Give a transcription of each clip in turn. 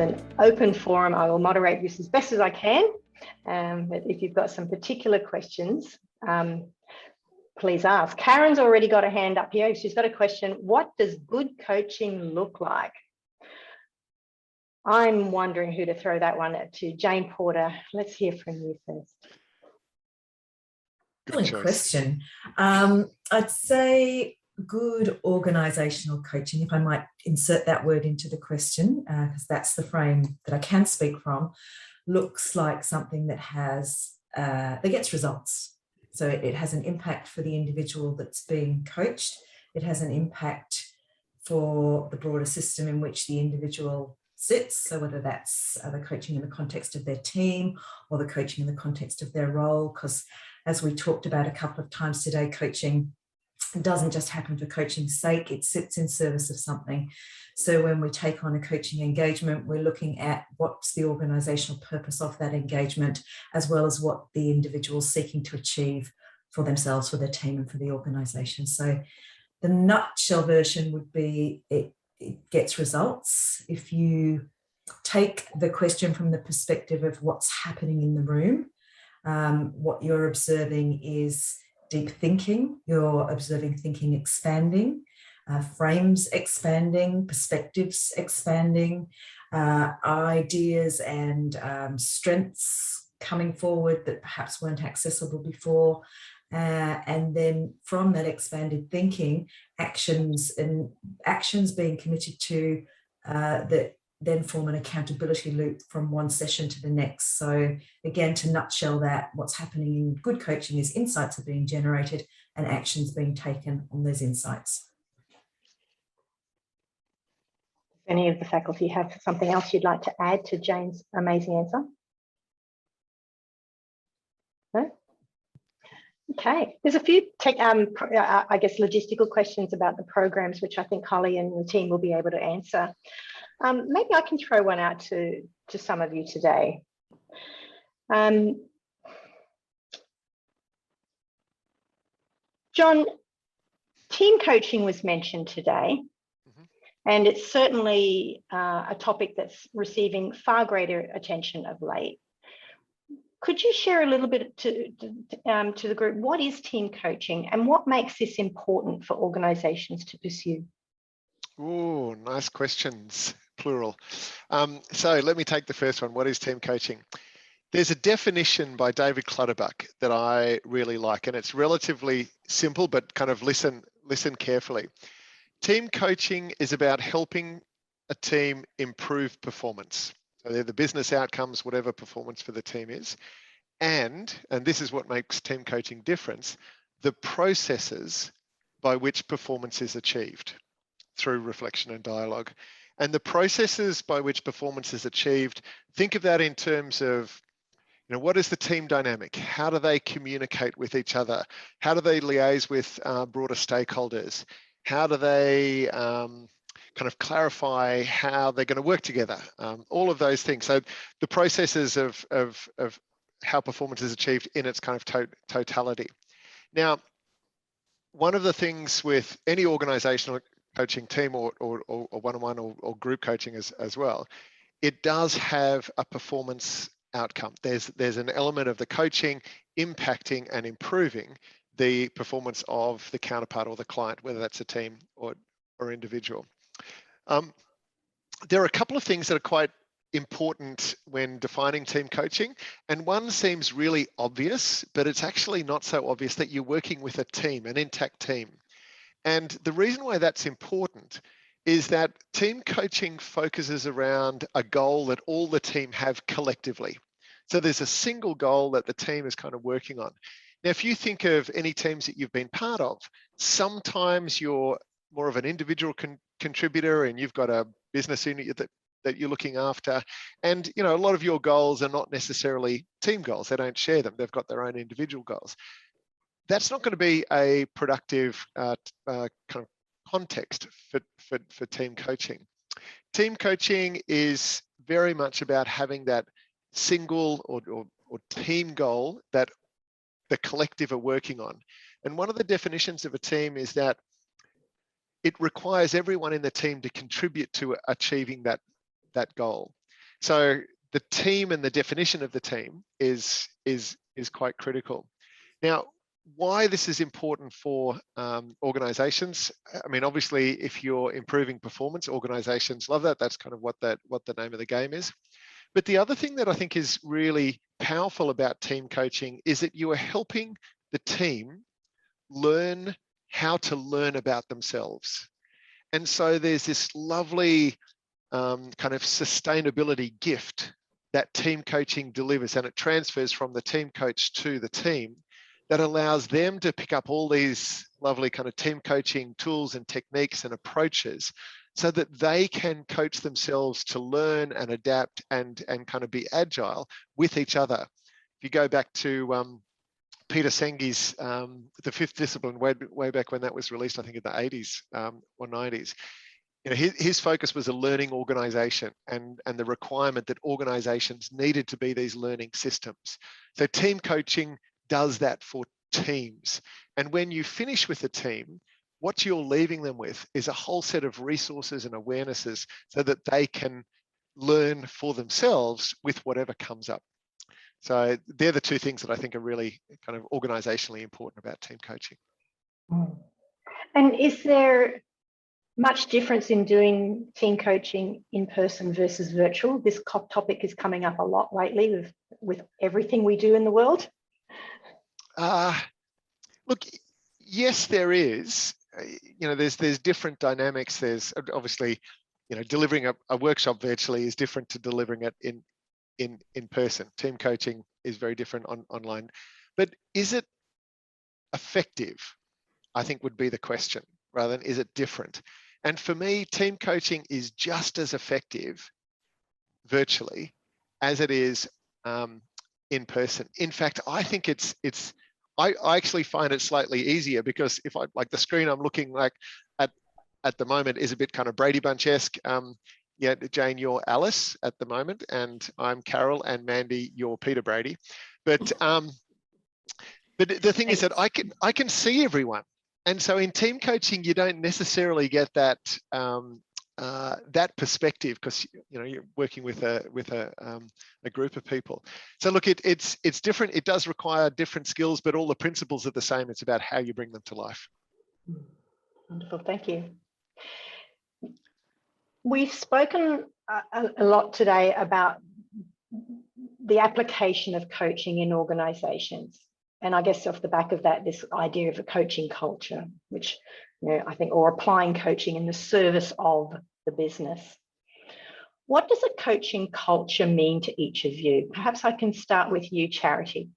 an open forum. I will moderate this as best as I can. But if you've got some particular questions, please ask. Karen's already got a hand up here. She's got a question. What does good coaching look like? I'm wondering who to throw that one to. Jane Porter, let's hear from you first. Good question. I'd say good organisational coaching, if I might insert that word into the question, because that's the frame that I can speak from, looks like something that has that gets results. So it has an impact for the individual that's being coached. It has an impact for the broader system in which the individual sits. So whether that's the coaching in the context of their team or the coaching in the context of their role, because as we talked about a couple of times today, coaching doesn't just happen for coaching's sake, it sits in service of something. So when we take on a coaching engagement, we're looking at what's the organisational purpose of that engagement, as well as what the individual's seeking to achieve for themselves, for their team and for the organisation. So the nutshell version would be it gets results. If you take the question from the perspective of what's happening in the room, what you're observing is deep thinking, you're observing thinking expanding, frames expanding, perspectives expanding, ideas and strengths coming forward that perhaps weren't accessible before. And then from that expanded thinking, actions being committed to that then form an accountability loop from one session to the next. So again, to nutshell that, what's happening in good coaching is insights are being generated and actions being taken on those insights. Does any of the faculty have something else you'd like to add to Jane's amazing answer? No? Okay, there's a few I guess logistical questions about the programs, which I think Holly and the team will be able to answer. Maybe I can throw one out to some of you today. John, team coaching was mentioned today, and it's certainly a topic that's receiving far greater attention of late. Could you share a little bit to the group, what is team coaching and what makes this important for organisations to pursue? Oh, nice questions, plural. So let me take the first one. What is team coaching? There's a definition by David Clutterbuck that I really like, and it's relatively simple, but kind of listen carefully. Team coaching is about helping a team improve performance. So they're the business outcomes, whatever performance for the team is. And this is what makes team coaching different, the processes by which performance is achieved through reflection and dialogue. And the processes by which performance is achieved, think of that in terms of, what is the team dynamic? How do they communicate with each other? How do they liaise with broader stakeholders? How do they kind of clarify how they're going to work together? All of those things. So the processes of how performance is achieved in its kind of totality. Now, one of the things with any organizational coaching team or one-on-one or group coaching as well, it does have a performance outcome. There's an element of the coaching impacting and improving the performance of the counterpart or the client, whether that's a team or individual. There are a couple of things that are quite important when defining team coaching, and one seems really obvious, but it's actually not so obvious, that you're working with a team, an intact team. And the reason why that's important is that team coaching focuses around a goal that all the team have collectively. So there's a single goal that the team is kind of working on. Now, if you think of any teams that you've been part of, sometimes you're more of an individual contributor and you've got a business unit that you're looking after. And, a lot of your goals are not necessarily team goals. They don't share them. They've got their own individual goals. That's not going to be a productive kind of context for team coaching. Team coaching is very much about having that single or team goal that the collective are working on. And one of the definitions of a team is that it requires everyone in the team to contribute to achieving that goal. So the team and the definition of the team is quite critical. Now, why this is important for organizations, I mean, obviously, if you're improving performance, organizations love that. That's kind of what the name of the game is. But the other thing that I think is really powerful about team coaching is that you are helping the team learn how to learn about themselves. And so there's this lovely kind of sustainability gift that team coaching delivers, and it transfers from the team coach to the team, that allows them to pick up all these lovely kind of team coaching tools and techniques and approaches so that they can coach themselves to learn and adapt and kind of be agile with each other. If you go back to Peter Sengi's The Fifth Discipline, way back when that was released, I think in the 80s or 90s, you know, his focus was a learning organization and the requirement that organizations needed to be these learning systems. So team coaching does that for teams. And when you finish with a team, what you're leaving them with is a whole set of resources and awarenesses so that they can learn for themselves with whatever comes up. So they're the two things that I think are really kind of organizationally important about team coaching. And is there much difference in doing team coaching in person versus virtual? This topic is coming up a lot lately with everything we do in the world. Look, yes, there is. You know, there's different dynamics. There's obviously, you know, delivering a workshop virtually is different to delivering it in person. Team coaching is very different online. But is it effective? I think would be the question, rather than is it different? And for me, team coaching is just as effective virtually as it is in person. In fact, I think I actually find it slightly easier, because if I like the screen I'm looking like at the moment is a bit kind of Brady Bunch-esque. Yeah, Jane, you're Alice at the moment, and I'm Carol, and Mandy, you're Peter Brady. But the thing is that I can see everyone, and so in team coaching you don't necessarily get that that perspective, because you know you're working with a group of people. So look, it's different. It does require different skills, but all the principles are the same. It's about how you bring them to life. Wonderful, thank you. We've spoken a lot today about the application of coaching in organizations. And I guess off the back of that, this idea of a coaching culture, which, you know, I think, or applying coaching in the service of the business. What does a coaching culture mean to each of you? Perhaps I can start with you, Charity.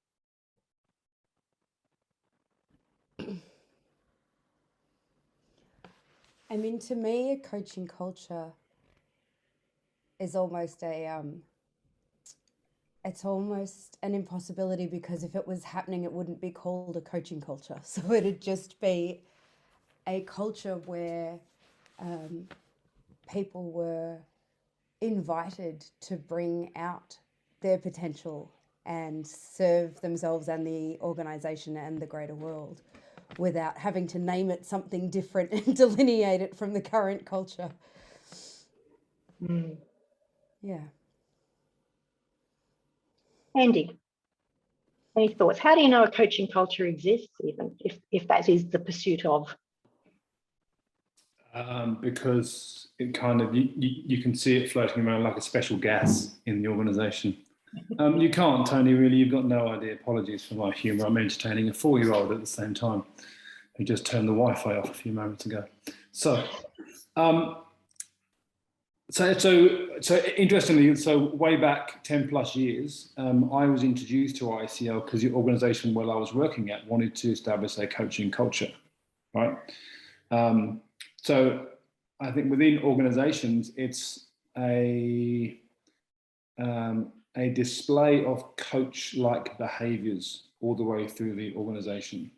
I mean, to me, a coaching culture is almost it's almost an impossibility, because if it was happening, it wouldn't be called a coaching culture. So it'd just be a culture where people were invited to bring out their potential and serve themselves and the organization and the greater world, without having to name it something different and delineate it from the current culture. Yeah. Andy, any thoughts? How do you know a coaching culture exists, even if that is the pursuit of? Because it kind of, you can see it floating around like a special gas in the organisation. You can't, Tony, really, you've got no idea. Apologies for my humour. I'm entertaining a 4-year-old at the same time who just turned the Wi-Fi off a few moments ago. So interestingly, so way back 10 plus years, I was introduced to IECL because the organisation where I was working at wanted to establish a coaching culture, right? So I think within organisations, it's a display of coach-like behaviours all the way through the organisation.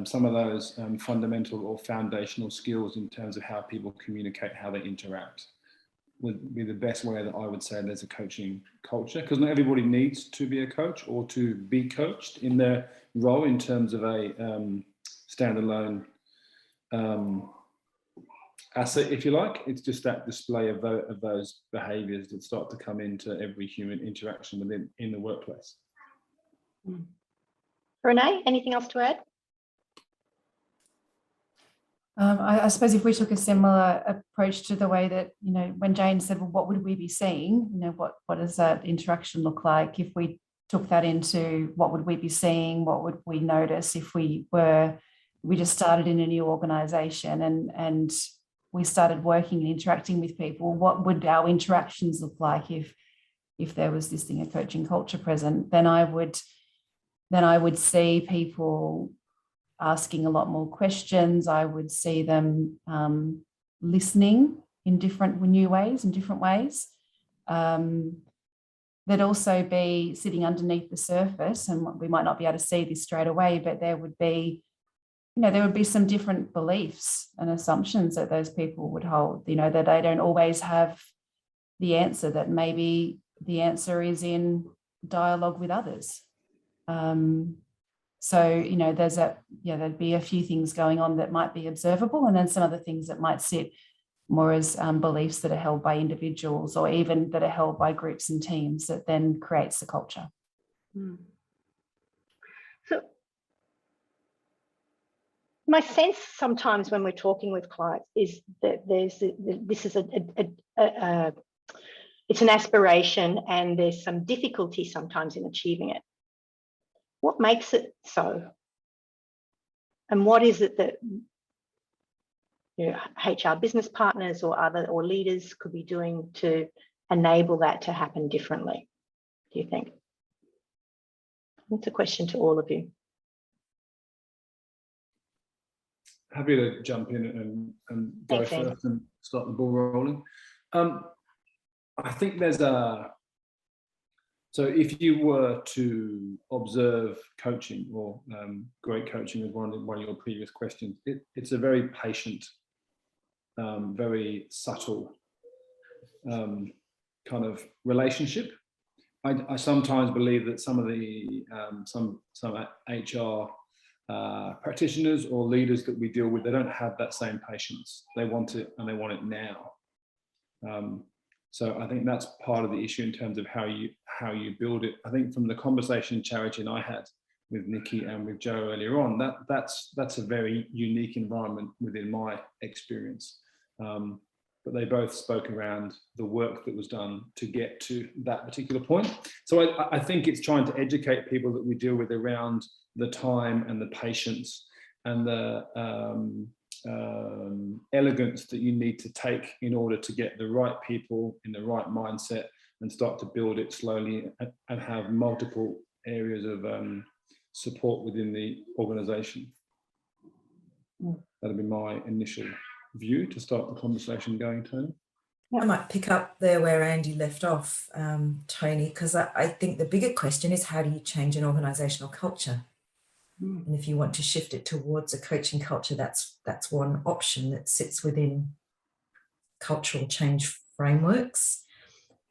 Some of those fundamental or foundational skills in terms of how people communicate, how they interact, would be the best way that I would say there's a coaching culture, because not everybody needs to be a coach or to be coached in their role in terms of a standalone asset, if you like. It's just that display of those behaviours that start to come into every human interaction in the workplace. Renee, anything else to add? I suppose if we took a similar approach to the way that, when Jane said, well, what would we be seeing? What does that interaction look like? If we took that into what would we be seeing? What would we notice if we just started in a new organisation and we started working and interacting with people? What would our interactions look like if there was this thing, a coaching culture present? Then I would see people asking a lot more questions. I would see them listening in new ways, in different ways. There'd also be sitting underneath the surface, and we might not be able to see this straight away, but there would be some different beliefs and assumptions that those people would hold, that they don't always have the answer, that maybe the answer is in dialogue with others. So, there'd be a few things going on that might be observable, and then some other things that might sit more as beliefs that are held by individuals, or even that are held by groups and teams, that then creates the culture. So my sense sometimes when we're talking with clients is that it's an aspiration, and there's some difficulty sometimes in achieving it. What makes it so? And what is it that HR business partners or leaders could be doing to enable that to happen differently, do you think? It's a question to all of you. – Happy to jump in and go first and start the ball rolling. I think there's so if you were to observe coaching, or great coaching was one of your previous questions, it's a very patient, very subtle kind of relationship. I sometimes believe that some of the some HR practitioners or leaders that we deal with, they don't have that same patience. They want it, and they want it now. So I think that's part of the issue in terms of how you build it. I think from the conversation Charity and I had with Nikki and with Joe earlier on, that's a very unique environment within my experience. But they both spoke around the work that was done to get to that particular point. So I think it's trying to educate people that we deal with around the time and the patience and the elegance that you need to take in order to get the right people in the right mindset and start to build it slowly and have multiple areas of support within the organisation. That'll be my initial view to start the conversation going, Toni. I might pick up there where Andy left off, Toni, because I think the bigger question is, how do you change an organisational culture? And if you want to shift it towards a coaching culture, that's one option that sits within cultural change frameworks.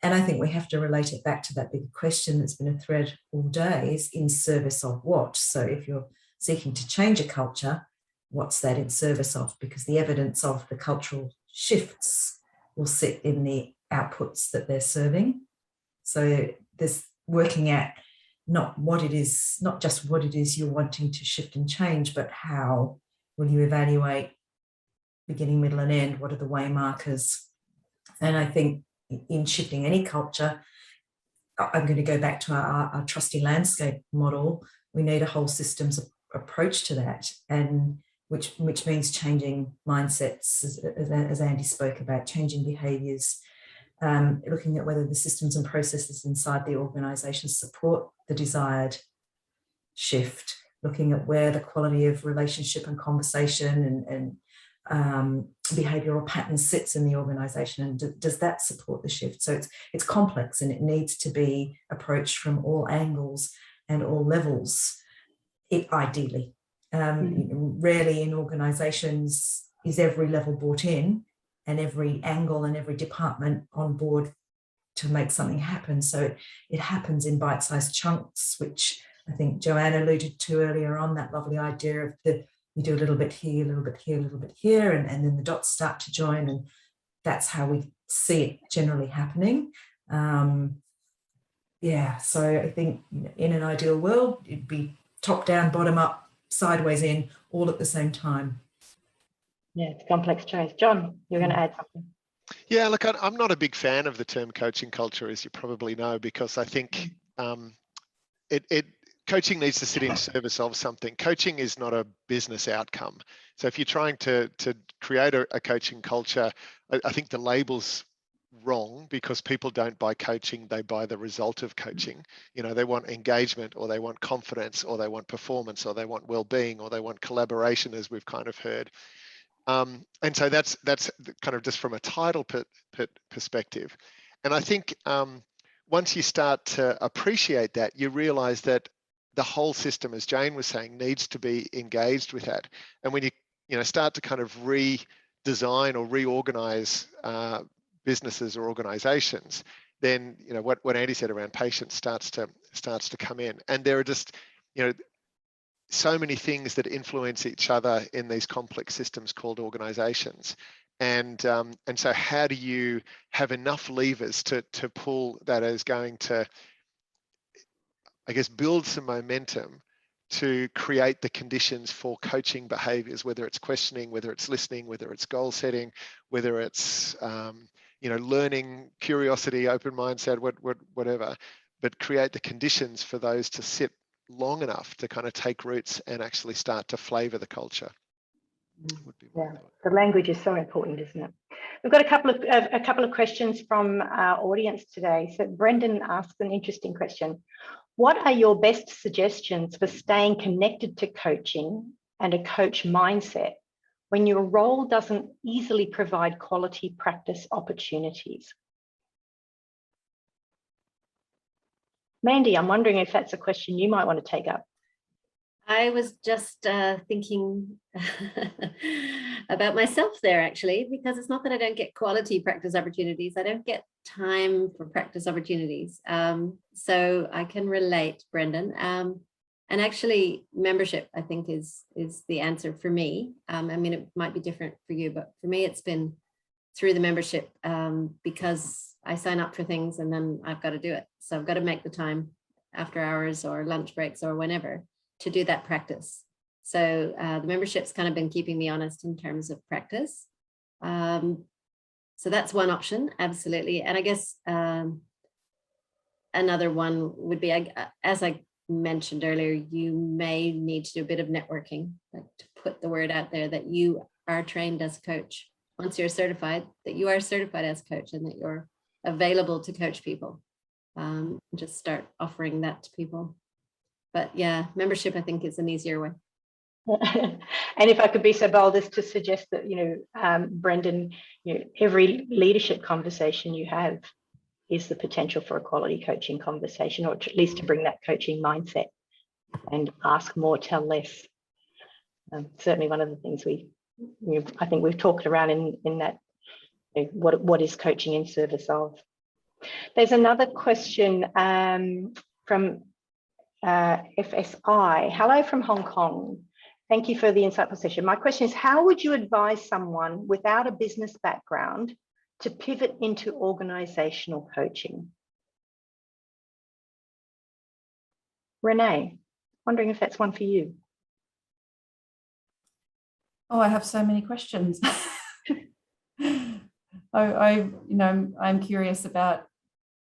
And I think we have to relate it back to that bigger question that's been a thread all day, is in service of what? So if you're seeking to change a culture, what's that in service of? Because the evidence of the cultural shifts will sit in the outputs that they're serving. So there's working at not just what it is you're wanting to shift and change, but how will you evaluate beginning, middle and end? What are the way markers? And I think in shifting any culture, I'm going to go back to our trusty landscape model. We need a whole systems approach to that, and which means changing mindsets, as Andy spoke about, changing behaviours, looking at whether the systems and processes inside the organisation support the desired shift, looking at where the quality of relationship and conversation and behavioural pattern sits in the organisation, and does that support the shift? So it's complex, and it needs to be approached from all angles and all levels, ideally. Rarely in organisations is every level brought in and every angle and every department on board to make something happen. So it happens in bite-sized chunks, which I think Joanne alluded to earlier on, that lovely idea of the you do a little bit here, a little bit here, a little bit here, and then the dots start to join, and that's how we see it generally happening. Yeah, so I think in an ideal world, it'd be top down, bottom up, sideways in, all at the same time. Yeah, it's a complex choice. John, you're going to add something. Yeah, look, I'm not a big fan of the term coaching culture, as you probably know, because I think coaching needs to sit in service of something. Coaching is not a business outcome. So if you're trying to create a coaching culture, I think the label's wrong, because people don't buy coaching, they buy the result of coaching. You know, they want engagement, or they want confidence, or they want performance, or they want well-being, or they want collaboration, as we've kind of heard. And so that's kind of just from a title perspective. And I think once you start to appreciate that, you realize that the whole system, as Jane was saying, needs to be engaged with that. And when you start to kind of redesign or reorganize businesses or organizations, then what Andy said around patience starts to come in. And there are just so many things that influence each other in these complex systems called organizations. And so how do you have enough levers to pull that as going to, I guess, build some momentum to create the conditions for coaching behaviors, whether it's questioning, whether it's listening, whether it's goal setting, whether it's learning, curiosity, open mindset, whatever, but create the conditions for those to sit long enough to kind of take roots and actually start to flavor the culture. The language is so important, isn't it? We've got a couple of questions from our audience today. So Brendan asks an interesting question. What are your best suggestions for staying connected to coaching and a coach mindset when your role doesn't easily provide quality practice opportunities? Mandy, I'm wondering if that's a question you might want to take up. I was just thinking about myself there, actually, because it's not that I don't get quality practice opportunities. I don't get time for practice opportunities. So I can relate, Brendan. And actually, membership, I think, is the answer for me. I mean, it might be different for you, but for me, it's been through the membership because I sign up for things and then I've got to do it. So I've got to make the time after hours or lunch breaks or whenever to do that practice. So the membership's kind of been keeping me honest in terms of practice. So that's one option, absolutely. And I guess another one would be, as I mentioned earlier, you may need to do a bit of networking, like to put the word out there that you are trained as a coach. Once you're certified, that you are certified as a coach and that you're available to coach people. Just start offering that to people. But yeah, membership, I think, is an easier way. And if I could be so bold as to suggest that, Brendan, every leadership conversation you have is the potential for a quality coaching conversation, or at least to bring that coaching mindset and ask more, tell less. Certainly one of the things I think we've talked around in that, what is coaching in service of. There's another question from FSI. Hello from Hong Kong. Thank you for the insightful session. My question is, how would you advise someone without a business background to pivot into organizational coaching? Renee, wondering if that's one for you. Oh, I have so many questions. I'm curious about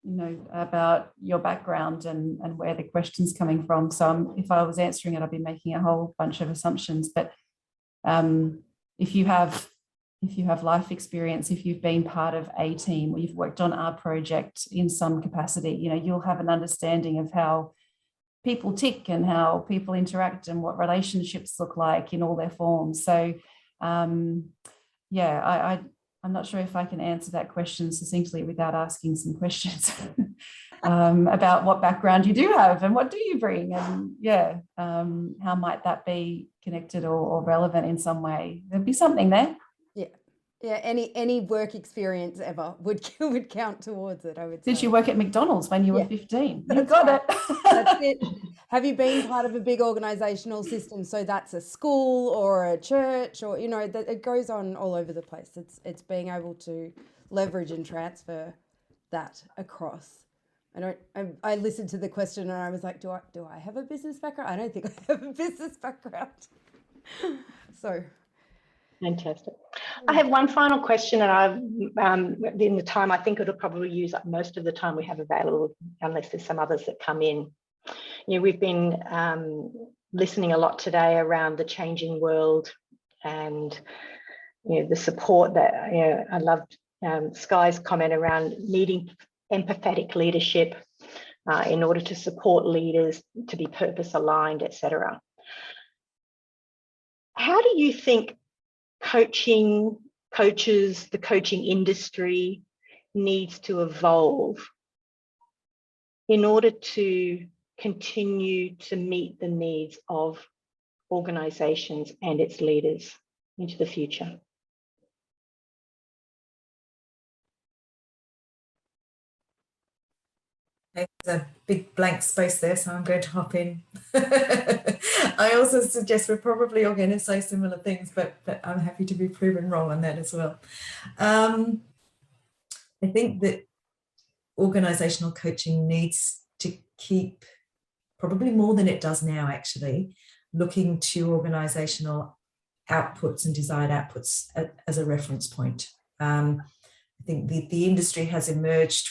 your background and where the question's coming from. So if I was answering it, I'd be making a whole bunch of assumptions. But if you have life experience, if you've been part of a team or you've worked on our project in some capacity, you'll have an understanding of how people tick and how people interact and what relationships look like in all their forms. So I'm not sure if I can answer that question succinctly without asking some questions about what background you do have and what do you bring, and how might that be connected or relevant in some way. There'd be something there. Yeah, Yeah, any work experience ever would count towards it, I would say. Did you work at McDonald's when you were 15? You got right. it. That's it. Have you been part of a big organizational system? So that's a school or a church, or, you know, that it goes on all over the place. It's being able to leverage and transfer that across. I listened to the question and I was like, do I have a business background? I don't think I have a business background. So fantastic. I have one final question, and I've in the time, I think it'll probably use up most of the time we have available, unless there's some others that come in. You know, we've been listening a lot today around the changing world, and you know, the support that, you know, I loved Sky's comment around needing empathetic leadership in order to support leaders to be purpose aligned, etc. How do you think coaches, the coaching industry needs to evolve in order to continue to meet the needs of organizations and its leaders into the future? There's a big blank space there, so I'm going to hop in. I also suggest we're probably all going to say similar things, but I'm happy to be proven wrong on that as well. I think that organisational coaching needs to keep, probably more than it does now actually, looking to organisational outputs and desired outputs as a reference point. I think the industry has emerged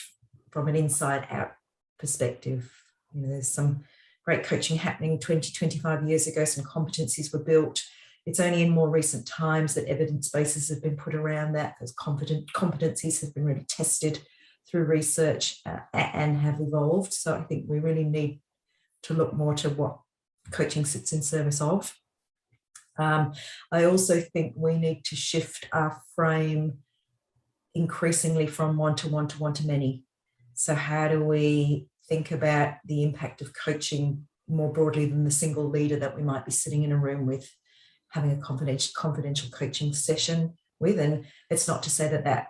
from an inside out perspective. You know, there's some great coaching happening 20, 25 years ago, some competencies were built. It's only in more recent times that evidence bases have been put around that. Those competencies have been really tested through research and have evolved. So I think we really need to look more to what coaching sits in service of. I also think we need to shift our frame increasingly from one-to-one to one-to-many. So how do we think about the impact of coaching more broadly than the single leader that we might be sitting in a room with, having a confidential coaching session with? And it's not to say that that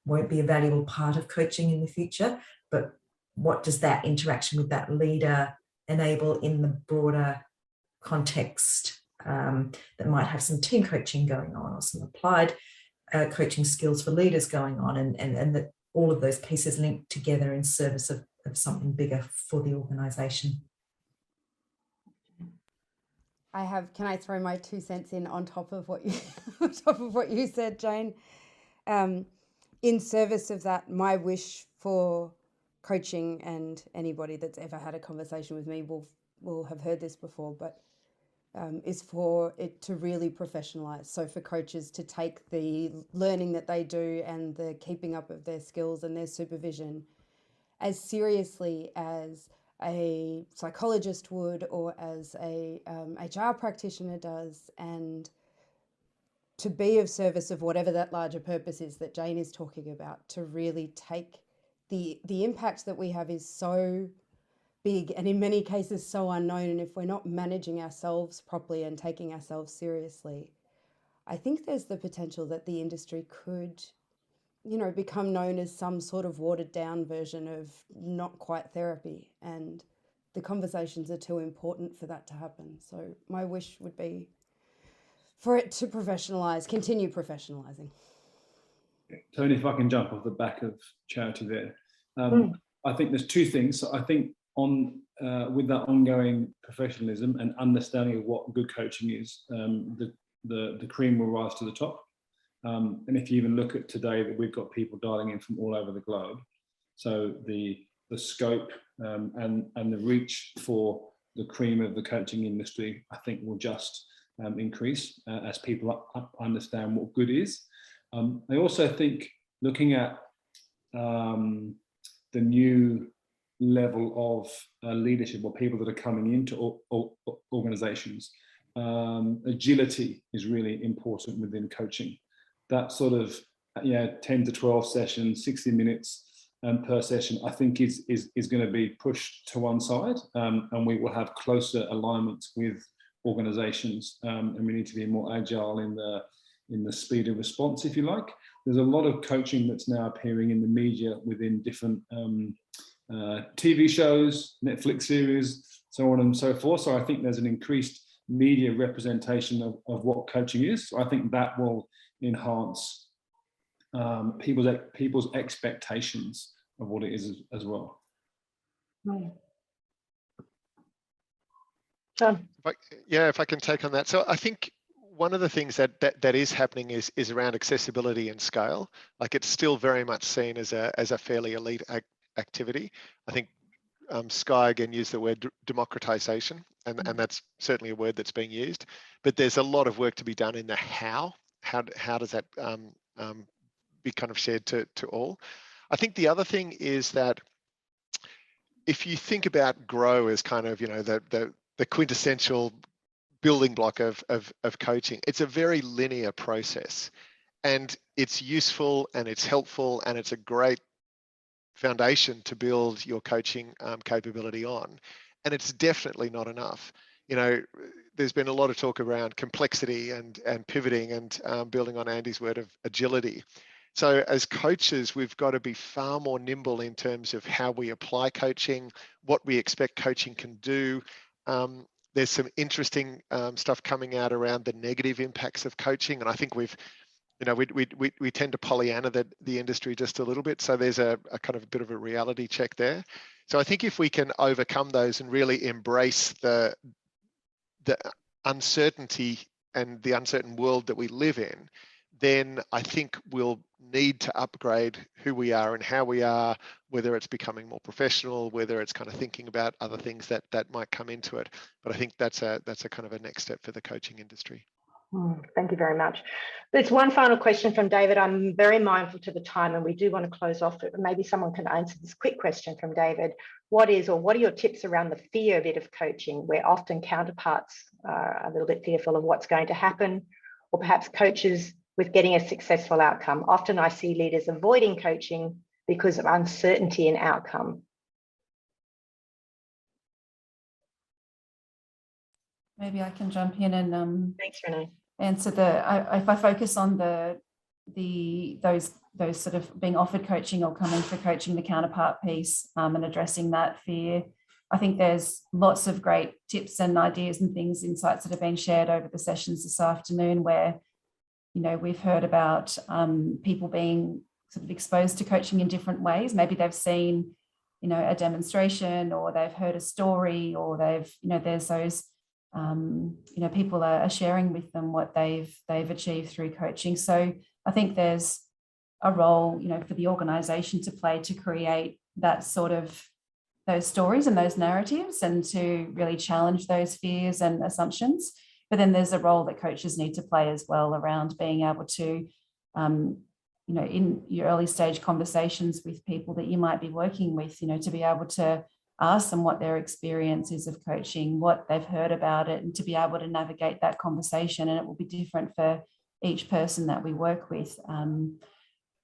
won't be a valuable part of coaching in the future, but what does that interaction with that leader enable in the broader context that might have some team coaching going on or some applied coaching skills for leaders going on, and that all of those pieces linked together in service of something bigger for the organisation. can I throw my 2 cents in on top of what you said, Jane? In service of that, my wish for coaching, and anybody that's ever had a conversation with me will have heard this before, but is for it to really professionalize. So for coaches to take the learning that they do and the keeping up of their skills and their supervision as seriously as a psychologist would, or as a HR practitioner does, and to be of service of whatever that larger purpose is that Jane is talking about, to really take the impact that we have is so big and in many cases so unknown. And if we're not managing ourselves properly and taking ourselves seriously, I think there's the potential that the industry could, you know, become known as some sort of watered down version of not quite therapy. And the conversations are too important for that to happen. So my wish would be for it to professionalise, continue professionalising. Toni, if I can jump off the back of Charity there. I think there's two things. So I think with that ongoing professionalism and understanding of what good coaching is, the cream will rise to the top. And if you even look at today, that we've got people dialing in from all over the globe. So the scope and the reach for the cream of the coaching industry, I think, will just increase as people understand what good is. I also think looking at the new level of leadership, or people that are coming into organizations, agility is really important within coaching. That sort of 10 to 12 sessions, 60 minutes per session, I think is going to be pushed to one side, and we will have closer alignments with organizations, and we need to be more agile in the speed of response, if you like. There's a lot of coaching that's now appearing in the media within different TV shows, Netflix series, so on and so forth. So I think there's an increased media representation of what coaching is. So I think that will enhance people's expectations of what it is as well. If I can take on that. So I think one of the things that is happening is around accessibility and scale. Like, it's still very much seen as a fairly elite activity. I think Sky again used the word democratization, and that's certainly a word that's being used. But there's a lot of work to be done in the how. How does that be kind of shared to all? I think the other thing is that if you think about grow as kind of, you know, the quintessential building block of coaching, it's a very linear process, and it's useful and it's helpful and it's a great foundation to build your coaching capability on. And it's definitely not enough. You know, there's been a lot of talk around complexity and pivoting and building on Andy's word of agility. So as coaches, we've got to be far more nimble in terms of how we apply coaching, what we expect coaching can do. There's some interesting stuff coming out around the negative impacts of coaching, and I think we tend to Pollyanna the industry just a little bit. So there's a kind of a bit of a reality check there. So I think if we can overcome those and really embrace the uncertainty and the uncertain world that we live in, then I think we'll need to upgrade who we are and how we are, whether it's becoming more professional, whether it's kind of thinking about other things that might come into it. But I think that's a kind of a next step for the coaching industry. Thank you very much. There's one final question from David. I'm very mindful to the time, and we do want to close off, but maybe someone can answer this quick question from David. What are your tips around the fear bit of coaching, where often counterparts are a little bit fearful of what's going to happen, or perhaps coaches with getting a successful outcome? Often I see leaders avoiding coaching because of uncertainty in outcome. Maybe I can jump in and Thanks, Renee. Answer if I focus on those sort of being offered coaching or coming for coaching, the counterpart piece, and addressing that fear. I think there's lots of great tips and ideas and things, insights that have been shared over the sessions this afternoon, where, you know, we've heard about people being sort of exposed to coaching in different ways. Maybe they've seen, you know, a demonstration, or they've heard a story, or they've, you know, there's those, you know, people are sharing with them what they've achieved through coaching. So I think there's a role, you know, for the organisation to play to create that sort of those stories and those narratives, and to really challenge those fears and assumptions. But then there's a role that coaches need to play as well around being able to, you know, in your early stage conversations with people that you might be working with, you know, to be able to ask them what their experience is of coaching, what they've heard about it, and to be able to navigate that conversation. And it will be different for each person that we work with.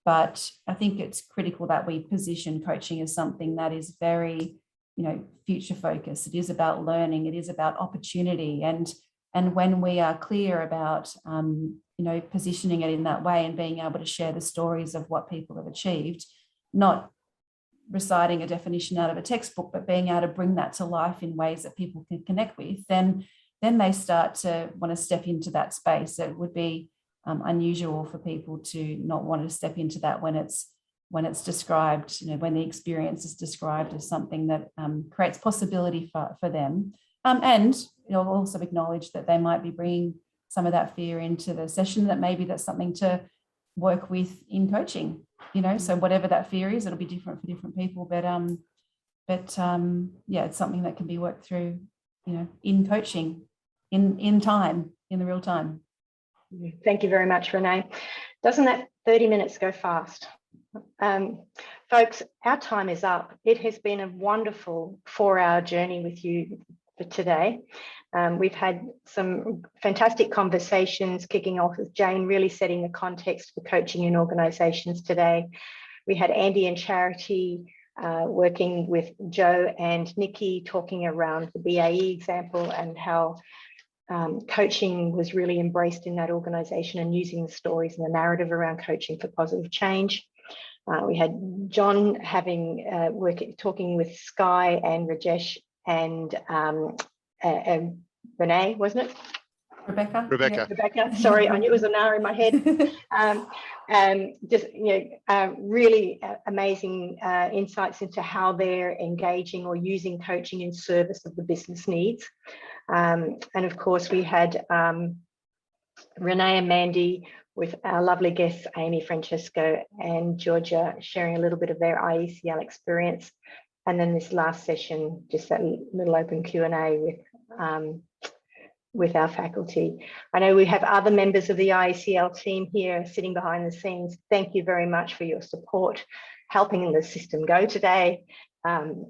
But I think it's critical that we position coaching as something that is very, you know, future focused. It is about learning. It is about opportunity. And when we are clear about, you know, positioning it in that way and being able to share the stories of what people have achieved, not reciting a definition out of a textbook, but being able to bring that to life in ways that people can connect with, then they start to want to step into that space. It would be unusual for people to not want to step into that when it's described, you know, when the experience is described as something that creates possibility for them. And you'll also acknowledge that they might be bringing some of that fear into the session, that maybe that's something to work with in coaching, you know. So whatever that fear is, it'll be different for different people, but yeah, it's something that can be worked through, you know, in coaching, in time, in the real time. Thank you very much, Renee. Doesn't that 30 minutes go fast? Folks, our time is up. It has been a wonderful 4-hour journey with you for today. We've had some fantastic conversations, kicking off with Jane really setting the context for coaching in organisations today. We had Andy and Charity working with Joe and Nikki talking around the BAE example and how coaching was really embraced in that organisation, and using the stories and the narrative around coaching for positive change. We had John talking with Sky and Rajesh and Renee, wasn't it? Rebecca. Rebecca. Rebecca. Sorry, I knew it was an R in my head. Just really amazing insights into how they're engaging or using coaching in service of the business needs. And of course, we had Renee and Mandy with our lovely guests, Amy, Francesco, and Georgia, sharing a little bit of their IECL experience. And then this last session, just that little open Q&A with our faculty. I know we have other members of the IECL team here sitting behind the scenes. Thank you very much for your support, helping the system go today.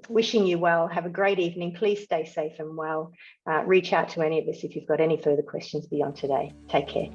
Wishing you well. Have a great evening. Please stay safe and well. Reach out to any of us if you've got any further questions beyond today. Take care.